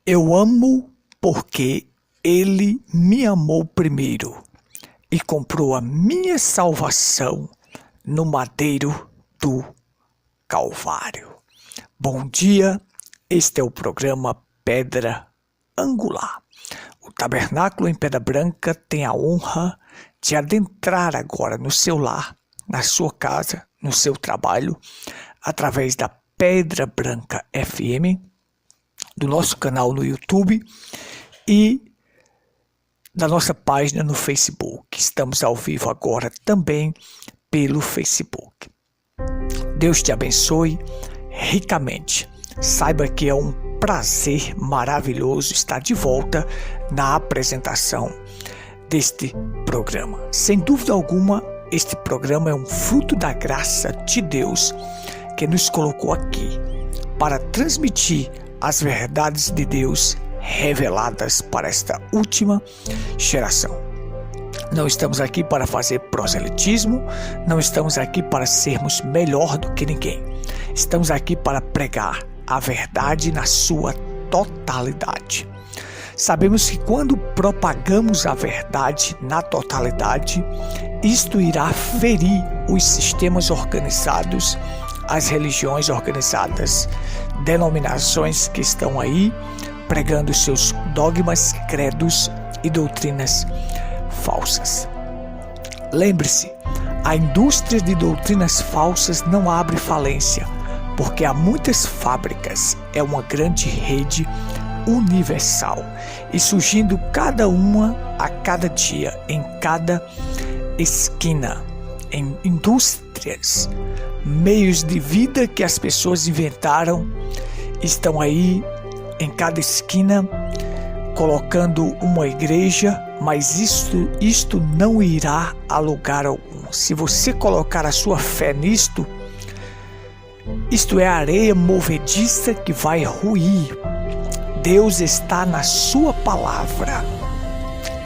Eu amo porque Ele me amou primeiro e comprou a minha salvação no madeiro do Calvário. Bom dia, este é o programa Pedra Angular. O Tabernáculo em Pedra Branca tem a honra de adentrar agora no seu lar, na sua casa, no seu trabalho, através da Pedra Branca FM, do nosso canal no YouTube e da nossa página no Facebook. Estamos ao vivo agora também pelo Facebook. Deus te abençoe ricamente. Saiba que é um prazer maravilhoso estar de volta na apresentação deste programa. Sem dúvida alguma, este programa é um fruto da graça de Deus que nos colocou aqui para transmitir as verdades de Deus reveladas para esta última geração. Não estamos aqui para fazer proselitismo, não estamos aqui para sermos melhor do que ninguém. Estamos aqui para pregar a verdade na sua totalidade. Sabemos que quando propagamos a verdade na totalidade, isto irá ferir os sistemas organizados, as religiões organizadas, denominações que estão aí pregando seus dogmas, credos e doutrinas falsas. Lembre-se, a indústria de doutrinas falsas não abre falência, porque há muitas fábricas, é uma grande rede universal e surgindo cada uma a cada dia, em cada esquina, em indústrias, meios de vida que as pessoas inventaram, estão aí em cada esquina colocando uma igreja, mas isto não irá a lugar algum. Se você colocar a sua fé nisto, isto é areia movediça que vai ruir. Deus está na sua palavra.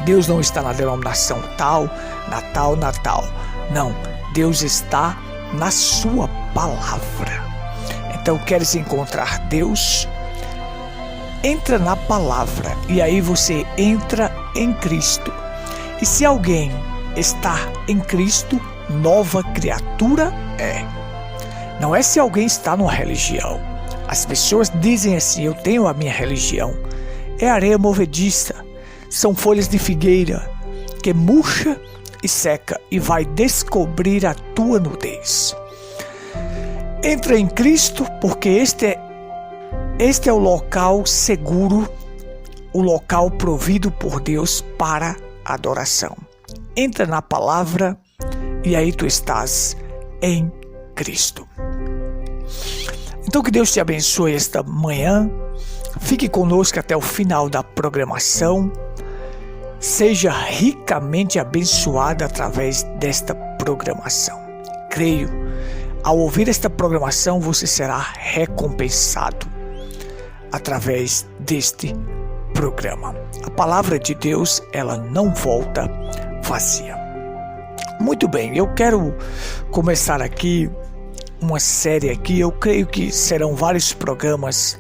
Deus não está na denominação tal, na tal. Não, Deus está na sua palavra. Então, queres encontrar Deus? Entra na palavra e aí você entra em Cristo. E se alguém está em Cristo, nova criatura é. Não é se alguém está numa religião. As pessoas dizem assim: eu tenho a minha religião. É areia movediça. São folhas de figueira que murcha e seca e vai descobrir a tua nudez. Entra em Cristo, porque este é o local seguro, o local provido por Deus para adoração. Entra na palavra e aí tu estás em Cristo. Então que Deus te abençoe esta manhã. Fique conosco até o final da programação. Seja ricamente abençoado através desta programação. Creio, ao ouvir esta programação, você será recompensado através deste programa. A palavra de Deus, ela não volta vazia. Muito bem, eu quero começar aqui uma série aqui. Eu creio que serão vários programas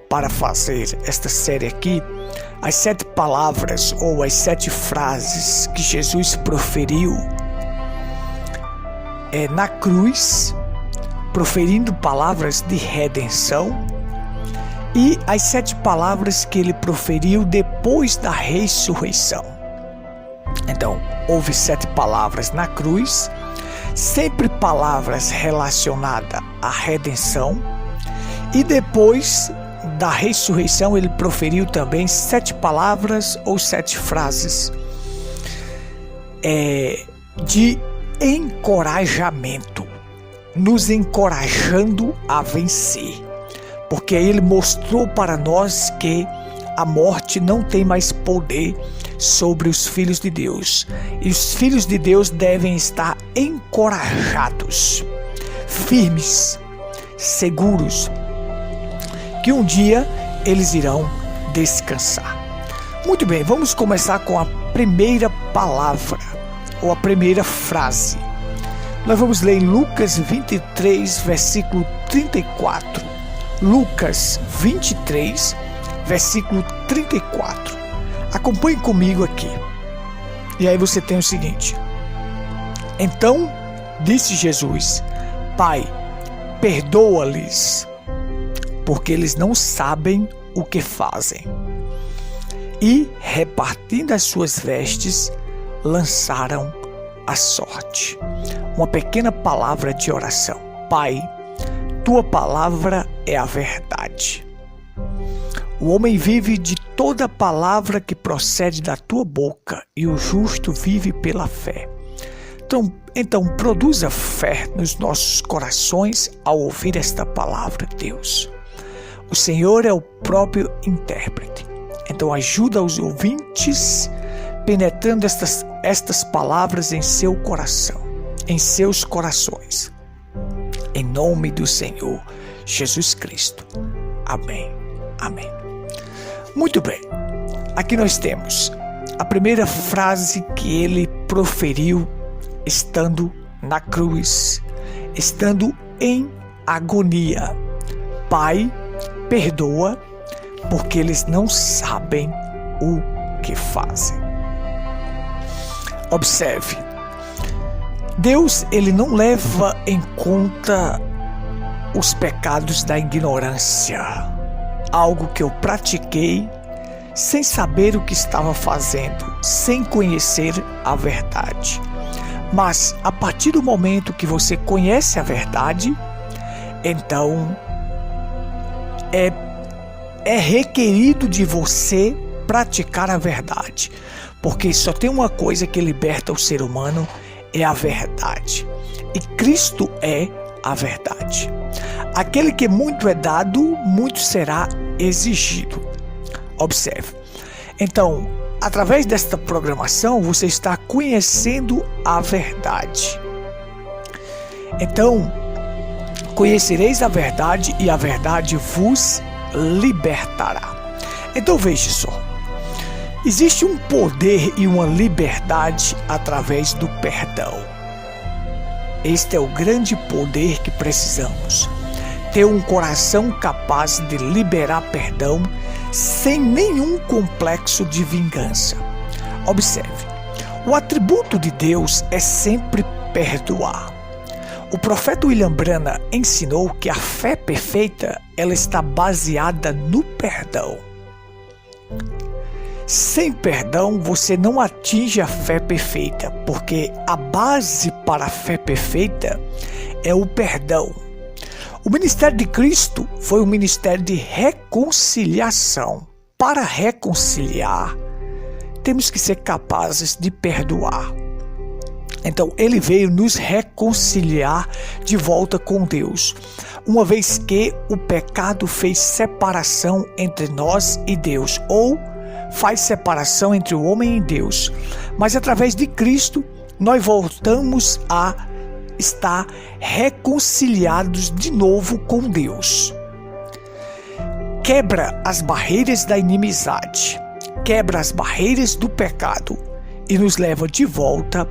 para fazer esta série aqui. As 7 palavras ou as 7 frases que Jesus proferiu na cruz, proferindo palavras de redenção, e as 7 palavras que ele proferiu depois da ressurreição. Então, houve 7 palavras na cruz, sempre palavras relacionadas à redenção, e depois da ressurreição ele proferiu também 7 palavras ou 7 frases de encorajamento, nos encorajando a vencer, porque ele mostrou para nós que a morte não tem mais poder sobre os filhos de Deus, e os filhos de Deus devem estar encorajados, firmes, seguros, que um dia eles irão descansar. Muito bem, vamos começar com a primeira palavra ou a primeira frase. Nós vamos ler em Lucas 23, versículo 34. Lucas 23, versículo 34. Acompanhe comigo aqui. E aí você tem o seguinte: então disse Jesus: Pai, perdoa-lhes, porque eles não sabem o que fazem. E, repartindo as suas vestes, lançaram a sorte. Uma pequena palavra de oração. Pai, tua palavra é a verdade. O homem vive de toda palavra que procede da tua boca, e o justo vive pela fé. Então produza fé nos nossos corações ao ouvir esta palavra, Deus. O Senhor é o próprio intérprete. Então ajuda os ouvintes penetrando estas palavras em seu coração, em seus corações. Em nome do Senhor Jesus Cristo. Amém. Amém. Muito bem. Aqui nós temos a primeira frase que ele proferiu estando na cruz, estando em agonia. Pai, perdoa, porque eles não sabem o que fazem. Observe, Deus, ele não leva em conta os pecados da ignorância, algo que eu pratiquei sem saber o que estava fazendo, sem conhecer a verdade. Mas a partir do momento que você conhece a verdade, então é requerido de você praticar a verdade, porque só tem uma coisa que liberta o ser humano, é a verdade, e Cristo é a verdade. Aquele que muito é dado, muito será exigido. Observe. Então, através desta programação, você está conhecendo a verdade. Então, conhecereis a verdade e a verdade vos libertará. Então veja só, existe um poder e uma liberdade através do perdão. Este é o grande poder que precisamos. Ter um coração capaz de liberar perdão sem nenhum complexo de vingança. Observe, o atributo de Deus é sempre perdoar. O profeta William Branham ensinou que a fé perfeita, ela está baseada no perdão. Sem perdão, você não atinge a fé perfeita, porque a base para a fé perfeita é o perdão. O ministério de Cristo foi um ministério de reconciliação. Para reconciliar, temos que ser capazes de perdoar. Então, ele veio nos reconciliar de volta com Deus, uma vez que o pecado fez separação entre nós e Deus, ou faz separação entre o homem e Deus. Mas através de Cristo, nós voltamos a estar reconciliados de novo com Deus. Quebra as barreiras da inimizade, quebra as barreiras do pecado e nos leva de volta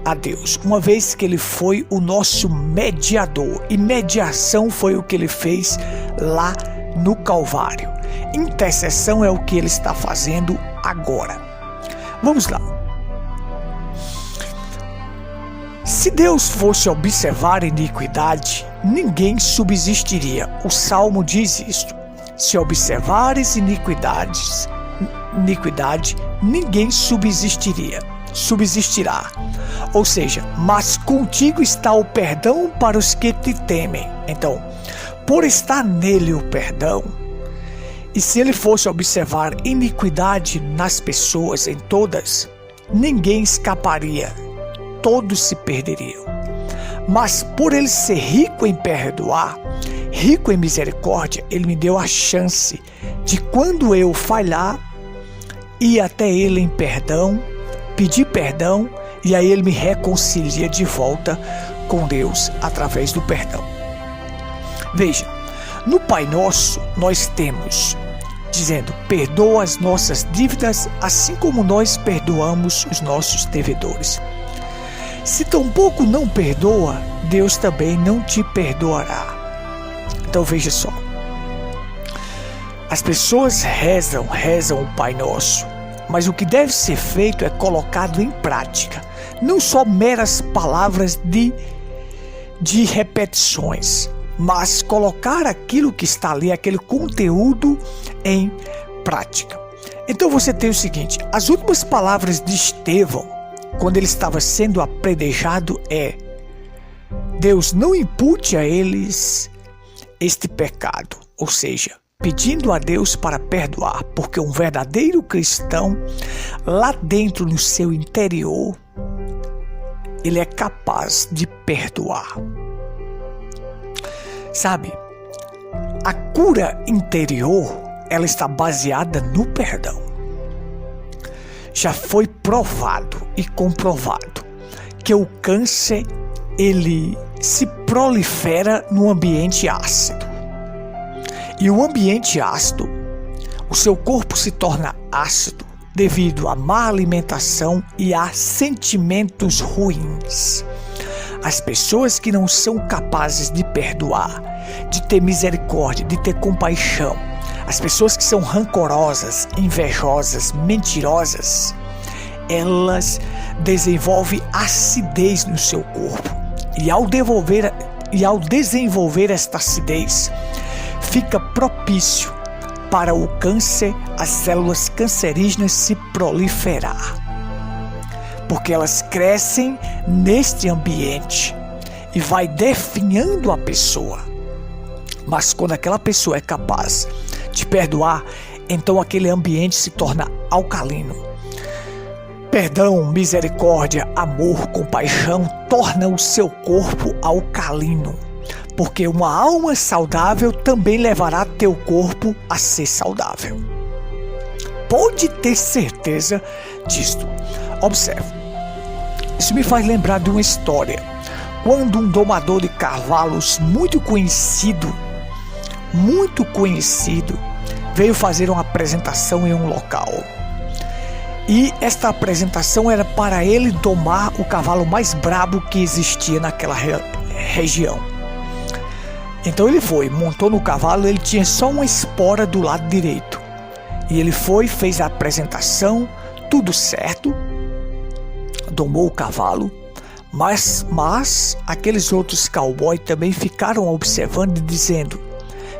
a Deus, uma vez que ele foi o nosso mediador, e mediação foi o que ele fez lá no Calvário. Intercessão é o que ele está fazendo agora. Vamos lá. Se Deus fosse observar iniquidade, ninguém subsistiria. O Salmo diz isto: se observares iniquidade, ninguém subsistirá. Ou seja, mas contigo está o perdão para os que te temem. Então, por estar nele o perdão, e se ele fosse observar iniquidade nas pessoas, em todas, ninguém escaparia, todos se perderiam. Mas por ele ser rico em perdoar, rico em misericórdia, ele me deu a chance de, quando eu falhar, ir até ele em perdão, pedir perdão, e aí ele me reconcilia de volta com Deus através do perdão. Veja, no Pai Nosso nós temos dizendo: perdoa as nossas dívidas, assim como nós perdoamos os nossos devedores. Se tampouco não perdoa, Deus também não te perdoará. Então veja só, As pessoas rezam o Pai Nosso, mas o que deve ser feito é colocado em prática, não só meras palavras de repetições, mas colocar aquilo que está ali, aquele conteúdo em prática. Então você tem o seguinte: as últimas palavras de Estevão, quando ele estava sendo apedrejado, Deus, não impute a eles este pecado, ou seja, pedindo a Deus para perdoar, porque um verdadeiro cristão, lá dentro no seu interior, ele é capaz de perdoar. Sabe, a cura interior, ela está baseada no perdão. Já foi provado e comprovado que o câncer, ele se prolifera no ambiente ácido. E o ambiente ácido, o seu corpo se torna ácido devido à má alimentação e a sentimentos ruins. As pessoas que não são capazes de perdoar, de ter misericórdia, de ter compaixão, as pessoas que são rancorosas, invejosas, mentirosas, elas desenvolvem acidez no seu corpo. E ao desenvolver esta acidez, fica propício para o câncer, as células cancerígenas se proliferar. Porque elas crescem neste ambiente e vai definhando a pessoa. Mas quando aquela pessoa é capaz de perdoar, então aquele ambiente se torna alcalino. Perdão, misericórdia, amor, compaixão torna o seu corpo alcalino. Porque uma alma saudável também levará teu corpo a ser saudável. Pode ter certeza disto. Observe. Isso me faz lembrar de uma história. Quando um domador de cavalos muito conhecido, veio fazer uma apresentação em um local. E esta apresentação era para ele domar o cavalo mais brabo que existia naquela região. Então ele foi, montou no cavalo, ele tinha só uma espora do lado direito. E ele foi, fez a apresentação, tudo certo, domou o cavalo, mas aqueles outros cowboys também ficaram observando e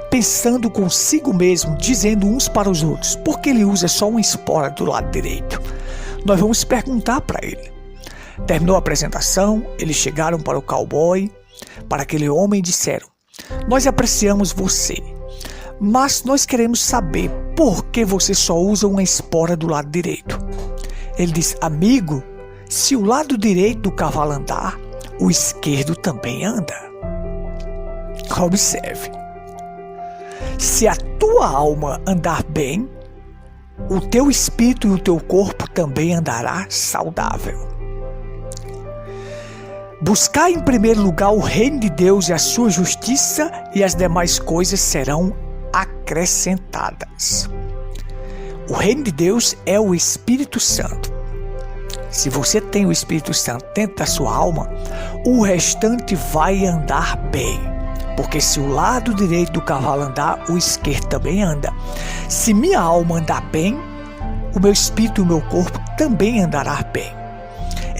pensando consigo mesmo, dizendo uns para os outros: por que ele usa só uma espora do lado direito? Nós vamos perguntar para ele. Terminou a apresentação, eles chegaram para o cowboy, para aquele homem e disseram: nós apreciamos você, mas nós queremos saber por que você só usa uma espora do lado direito. Ele diz: amigo, se o lado direito do cavalo andar, o esquerdo também anda. Observe. Se a tua alma andar bem, o teu espírito e o teu corpo também andará saudável. Buscar em primeiro lugar o reino de Deus e a sua justiça, e as demais coisas serão acrescentadas. O reino de Deus é o Espírito Santo. Se você tem o Espírito Santo dentro da sua alma, o restante vai andar bem. Porque se o lado direito do cavalo andar, o esquerdo também anda. Se minha alma andar bem, o meu espírito e o meu corpo também andará bem.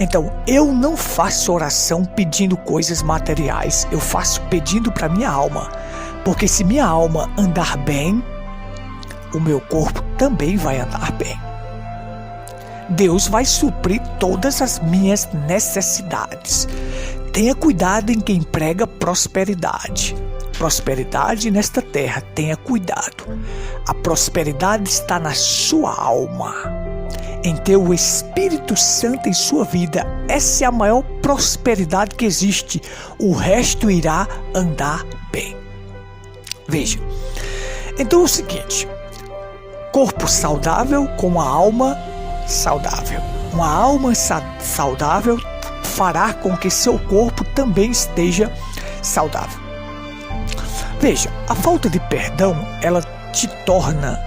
Então, eu não faço oração pedindo coisas materiais, eu faço pedindo para minha alma. Porque se minha alma andar bem, o meu corpo também vai andar bem. Deus vai suprir todas as minhas necessidades. Tenha cuidado em quem prega prosperidade. Prosperidade nesta terra, tenha cuidado. A prosperidade está na sua alma, em ter o Espírito Santo em sua vida. Essa é a maior prosperidade que existe. O resto irá andar bem. Veja, então é o seguinte: corpo saudável com a alma saudável. Uma alma saudável fará com que seu corpo também esteja saudável. Veja, a falta de perdão, ela te torna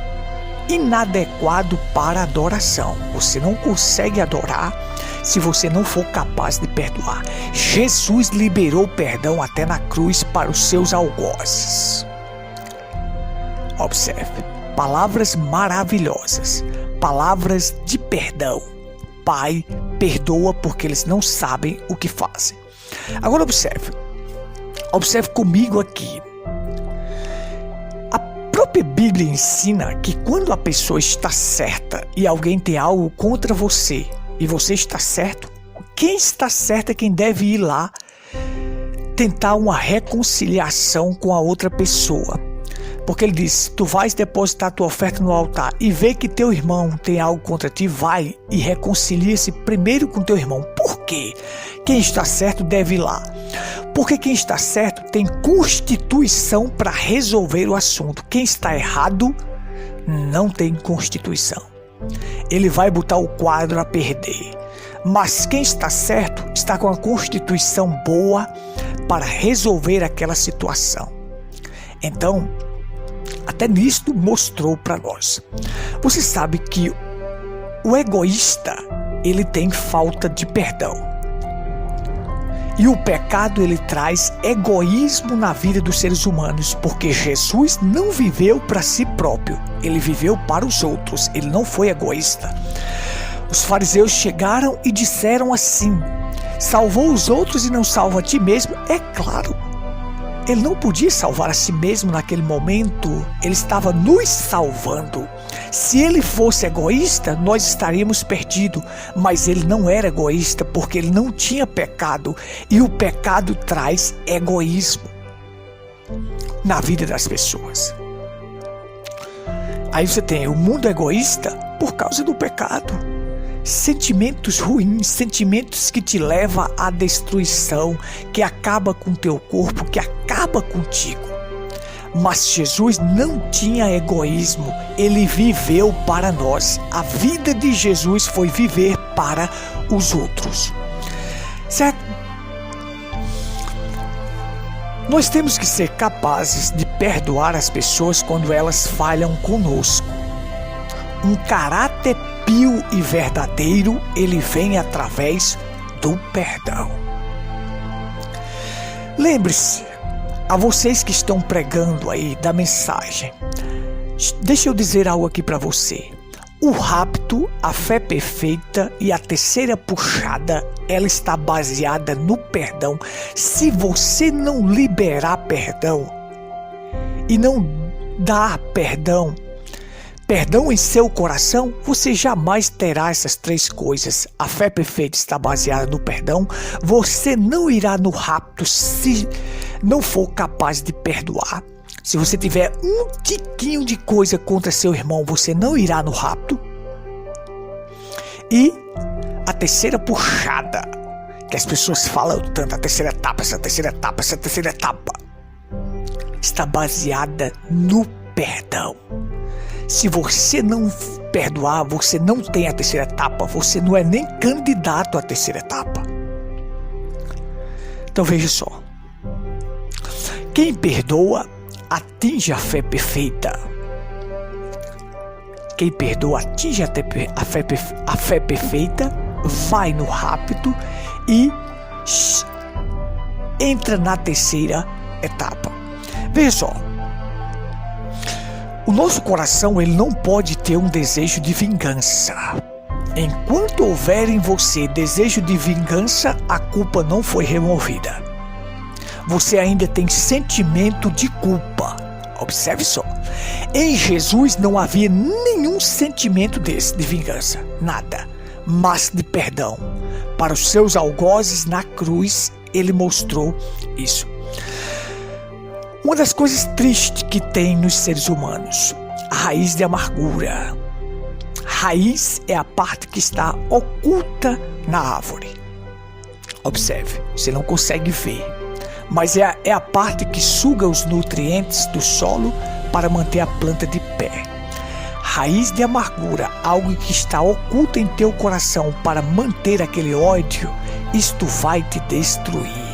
inadequado para a adoração. Você não consegue adorar se você não for capaz de perdoar. Jesus liberou perdão até na cruz para os seus algozes. Observe. palavras maravilhosas, palavras de perdão. Pai, perdoa porque eles não sabem o que fazem. Agora observe comigo aqui. A própria Bíblia ensina que quando a pessoa está certa e alguém tem algo contra você e você está certo, quem está certo é quem deve ir lá tentar uma reconciliação com a outra pessoa. Porque ele diz, tu vais depositar tua oferta no altar e vê que teu irmão tem algo contra ti, vai e reconcilia-se primeiro com teu irmão. Por quê? Quem está certo deve ir lá. Porque quem está certo tem constituição para resolver o assunto. Quem está errado não tem constituição. Ele vai botar o quadro a perder. Mas quem está certo está com a constituição boa para resolver aquela situação. Então, até nisto mostrou para nós. Você sabe que o egoísta, ele tem falta de perdão. E o pecado, ele traz egoísmo na vida dos seres humanos, porque Jesus não viveu para si próprio, ele viveu para os outros, ele não foi egoísta. Os fariseus chegaram e disseram assim, salvou os outros e não salva a ti mesmo? É claro. Ele não podia salvar a si mesmo naquele momento, ele estava nos salvando. Se ele fosse egoísta, nós estaríamos perdidos, mas ele não era egoísta porque ele não tinha pecado, e o pecado traz egoísmo na vida das pessoas. Aí você tem o mundo egoísta por causa do pecado. Sentimentos ruins, sentimentos que te levam à destruição, que acaba com o teu corpo, que acaba contigo. Mas Jesus não tinha egoísmo, ele viveu para nós. A vida de Jesus foi viver para os outros. Certo? Nós temos que ser capazes de perdoar as pessoas quando elas falham conosco. Um caráter pio e verdadeiro, ele vem através do perdão. Lembre-se, a vocês que estão pregando aí da mensagem, deixa eu dizer algo aqui para você. O rapto, a fé perfeita e a terceira puxada, ela está baseada no perdão. Se você não liberar perdão e não dar perdão em seu coração, você jamais terá essas três coisas. A fé perfeita está baseada no perdão. Você não irá no rapto se não for capaz de perdoar. Se você tiver um tiquinho de coisa contra seu irmão, você não irá no rapto. E a terceira puxada, que as pessoas falam tanto, a terceira etapa, essa terceira etapa, está baseada no perdão. Se você não perdoar, você não tem a terceira etapa, você não é nem candidato à terceira etapa. Então veja só. Quem perdoa atinge a fé perfeita. Quem perdoa atinge a fé perfeita, vai no rapto e entra na terceira etapa. Veja só. O nosso coração, ele não pode ter um desejo de vingança. Enquanto houver em você desejo de vingança, a culpa não foi removida. Você ainda tem sentimento de culpa. Observe só. Em Jesus não havia nenhum sentimento desse de vingança. Nada. Mas de perdão. Para os seus algozes na cruz, ele mostrou isso. Uma das coisas tristes que tem nos seres humanos, a raiz de amargura. Raiz é a parte que está oculta na árvore. Observe, você não consegue ver, mas é a parte que suga os nutrientes do solo para manter a planta de pé. Raiz de amargura, algo que está oculto em teu coração para manter aquele ódio, isto vai te destruir.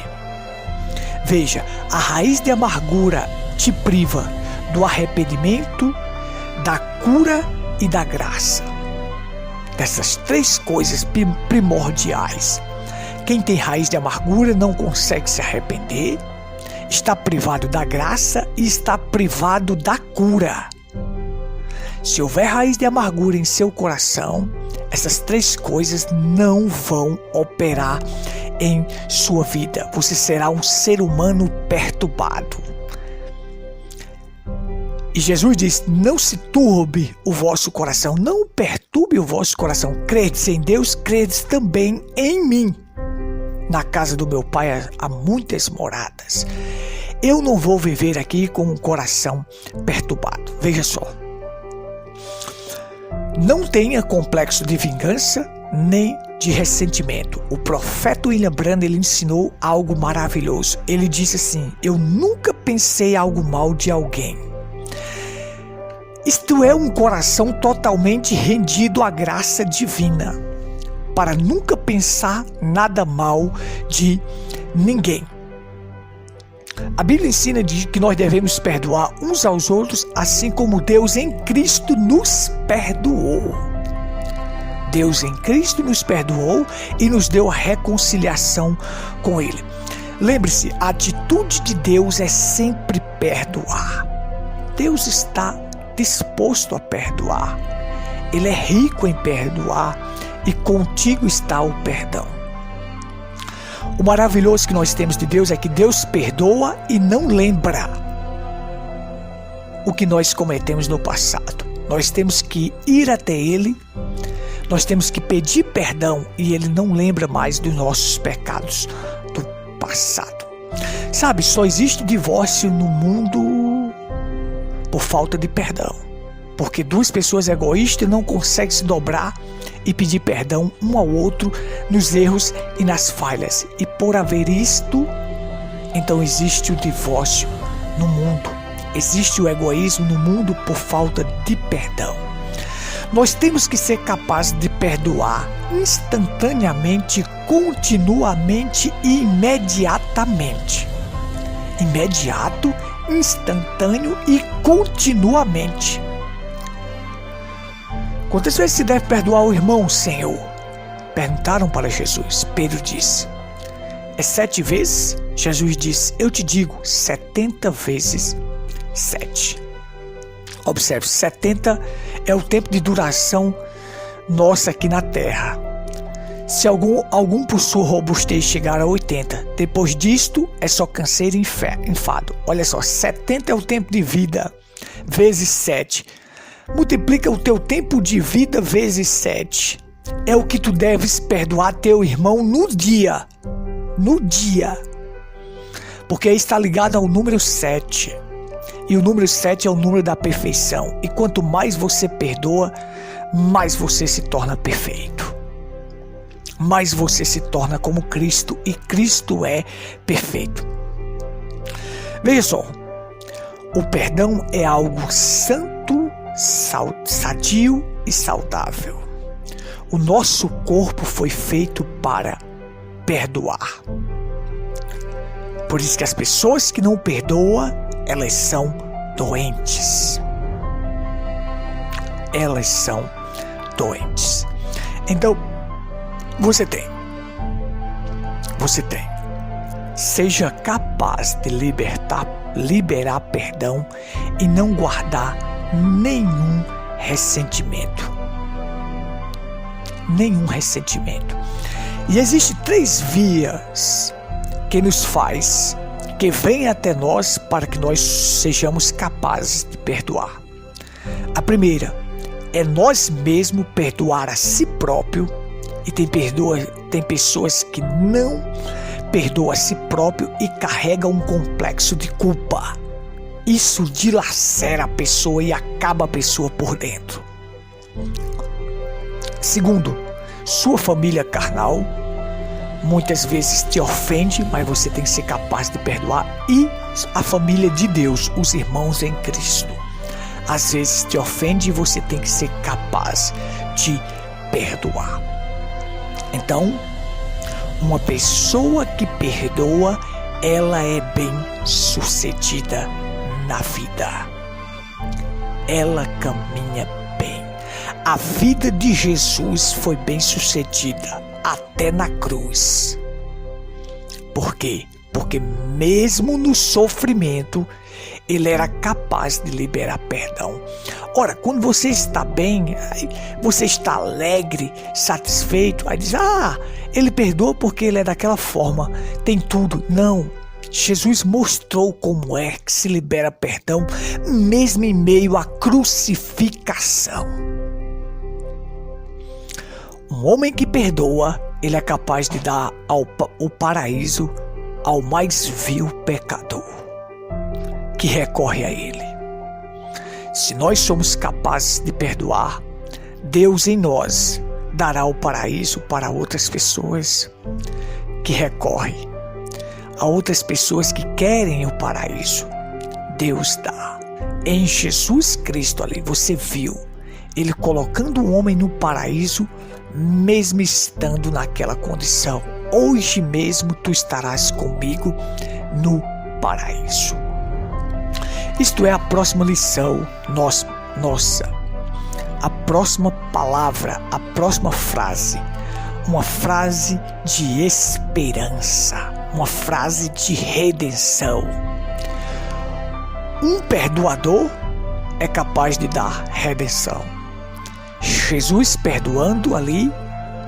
Veja, a raiz de amargura te priva do arrependimento, da cura e da graça. Dessas três coisas primordiais. Quem tem raiz de amargura não consegue se arrepender, está privado da graça e está privado da cura. Se houver raiz de amargura em seu coração, essas 3 coisas não vão operar em sua vida. Você será um ser humano perturbado. E Jesus diz: não se turbe o vosso coração, não perturbe o vosso coração. Credes em Deus, credes também em mim. Na casa do meu pai há muitas moradas. Eu não vou viver aqui com um coração perturbado. Veja só. Não tenha complexo de vingança nem de ressentimento. O profeta William Branham, ele ensinou algo maravilhoso. Ele disse assim: eu nunca pensei algo mal de alguém. Isto é um coração totalmente rendido à graça divina, para nunca pensar nada mal de ninguém. A Bíblia ensina que nós devemos perdoar uns aos outros, assim como Deus em Cristo nos perdoou. Deus em Cristo nos perdoou e nos deu a reconciliação com Ele. Lembre-se, a atitude de Deus é sempre perdoar. Deus está disposto a perdoar. Ele é rico em perdoar e contigo está o perdão. O maravilhoso que nós temos de Deus é que Deus perdoa e não lembra o que nós cometemos no passado. Nós temos que ir até Ele, nós temos que pedir perdão e Ele não lembra mais dos nossos pecados do passado. Sabe, só existe divórcio no mundo por falta de perdão. Porque 2 pessoas egoístas não conseguem se dobrar e pedir perdão um ao outro nos erros e nas falhas. E por haver isto, então existe o divórcio no mundo. Existe o egoísmo no mundo por falta de perdão. Nós temos que ser capazes de perdoar instantaneamente, continuamente e imediatamente. Imediato, instantâneo e continuamente. Quantas vezes se deve perdoar o irmão, Senhor? Perguntaram para Jesus. Pedro disse: é 7 vezes? Jesus disse: eu te digo, 70 vezes 7. Observe, 70 é o tempo de duração nossa aqui na terra. Se algum por sua robustez chegar a 80, depois disto é só canseiro e enfado. Olha só, 70 é o tempo de vida, vezes 7. Multiplica o teu tempo de vida vezes 7. É o que tu deves perdoar teu irmão no dia. No dia. Porque aí está ligado ao número 7. E o número 7 é o número da perfeição. E quanto mais você perdoa, mais você se torna perfeito. Mais você se torna como Cristo. E Cristo é perfeito. Veja só. O perdão é algo santo, sadio e saudável. O nosso corpo foi feito para perdoar. Por isso que as pessoas que não perdoam, elas são doentes. Elas são doentes. Então, você tem. Seja capaz de liberar perdão e não guardar nenhum ressentimento. E existem 3 vias que vêm até nós para que nós sejamos capazes de perdoar. A primeira é nós mesmos perdoar a si próprio. E tem pessoas que não perdoam a si próprio e carregam um complexo de culpa. Isso dilacera a pessoa e acaba a pessoa por dentro. Segundo, sua família carnal muitas vezes te ofende, mas você tem que ser capaz de perdoar. E a família de Deus, os irmãos em Cristo, às vezes te ofende e você tem que ser capaz de perdoar. Então, uma pessoa que perdoa, ela é bem sucedida na vida. Ela caminha bem. A vida de Jesus foi bem sucedida até na cruz. Por quê? Porque mesmo no sofrimento, ele era capaz de liberar perdão. Ora, quando você está bem, você está alegre, satisfeito, aí diz, ele perdoa porque ele é daquela forma, tem tudo. Não, Jesus mostrou como é que se libera perdão, mesmo em meio à crucificação. Um homem que perdoa, ele é capaz de dar o paraíso ao mais vil pecador que recorre a ele. Se nós somos capazes de perdoar, Deus em nós dará o paraíso para outras pessoas que recorrem, a outras pessoas que querem o paraíso. Deus dá. Em Jesus Cristo ali, você viu ele colocando o homem no paraíso, mesmo estando naquela condição. Hoje mesmo tu estarás comigo no paraíso. Isto é a próxima lição nossa. A próxima palavra, a próxima frase. Uma frase de esperança. Uma frase de redenção. Um perdoador é capaz de dar redenção. Jesus perdoando ali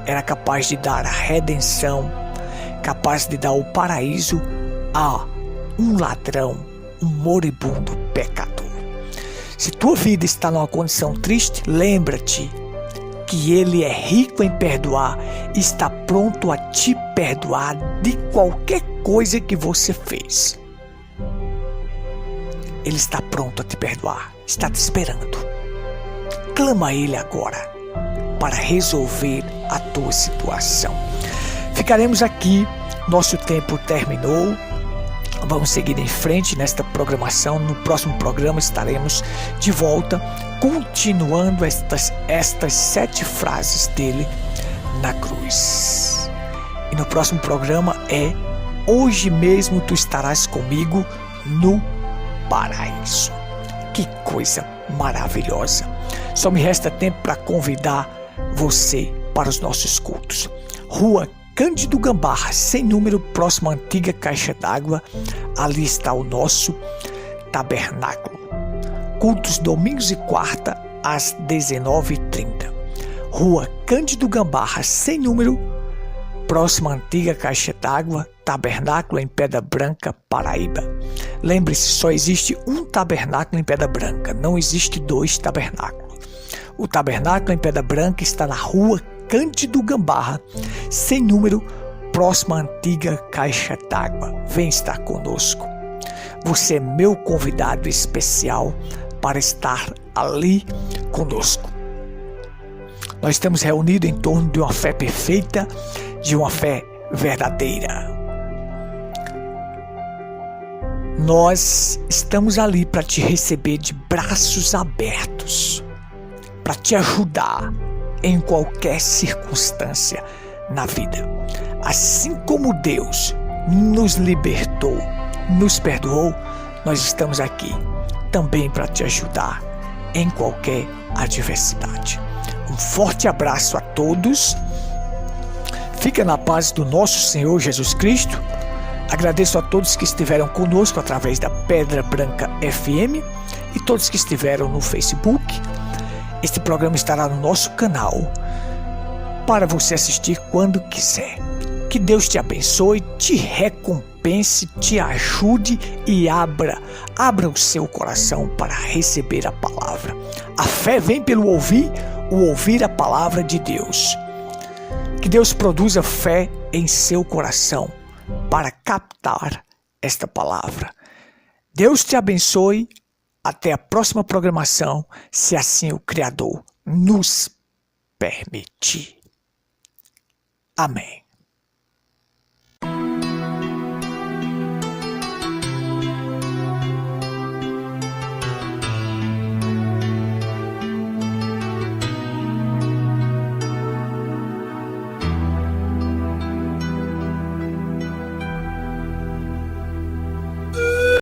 era capaz de dar a redenção, capaz de dar o paraíso a um ladrão, um moribundo pecador. Se tua vida está numa condição triste, lembra-te que Ele é rico em perdoar e está pronto a te perdoar de qualquer coisa que você fez. Ele está pronto a te perdoar, está te esperando. Clama a Ele agora para resolver a tua situação. Ficaremos aqui, nosso tempo terminou. Vamos seguir em frente nesta programação. No próximo programa estaremos de volta, continuando estas 7 frases dele na cruz. E no próximo programa é: hoje mesmo tu estarás comigo no paraíso. Que coisa maravilhosa! Só me resta tempo para convidar você para os nossos cultos. Rua Cândido Gambarra, sem número, próximo à antiga caixa d'água. Ali está o nosso tabernáculo. Cultos domingos e quarta às 19h30. Rua Cândido Gambarra, sem número, próximo à antiga caixa d'água, tabernáculo em Pedra Branca, Paraíba. Lembre-se, só existe um tabernáculo em Pedra Branca, não existe 2 tabernáculos. O tabernáculo em Pedra Branca está na Rua Cândido Gambarra, sem número, próximo à antiga caixa d'água. Vem estar conosco. Você é meu convidado especial para estar ali conosco. Nós estamos reunidos em torno de uma fé perfeita, de uma fé verdadeira. Nós estamos ali para te receber de braços abertos, para te ajudar em qualquer circunstância na vida. Assim como Deus nos libertou, nos perdoou, nós estamos aqui também para te ajudar em qualquer adversidade. Um forte abraço a todos. Fica na paz do nosso Senhor Jesus Cristo. Agradeço a todos que estiveram conosco através da Pedra Branca FM e todos que estiveram no Facebook. Este programa estará no nosso canal para você assistir quando quiser. Que Deus te abençoe, te recompense, te ajude e abra o seu coração para receber a palavra. A fé vem pelo ouvir a palavra de Deus. Que Deus produza fé em seu coração para captar esta palavra. Deus te abençoe. Até a próxima programação, se assim o Criador nos permitir. Amém.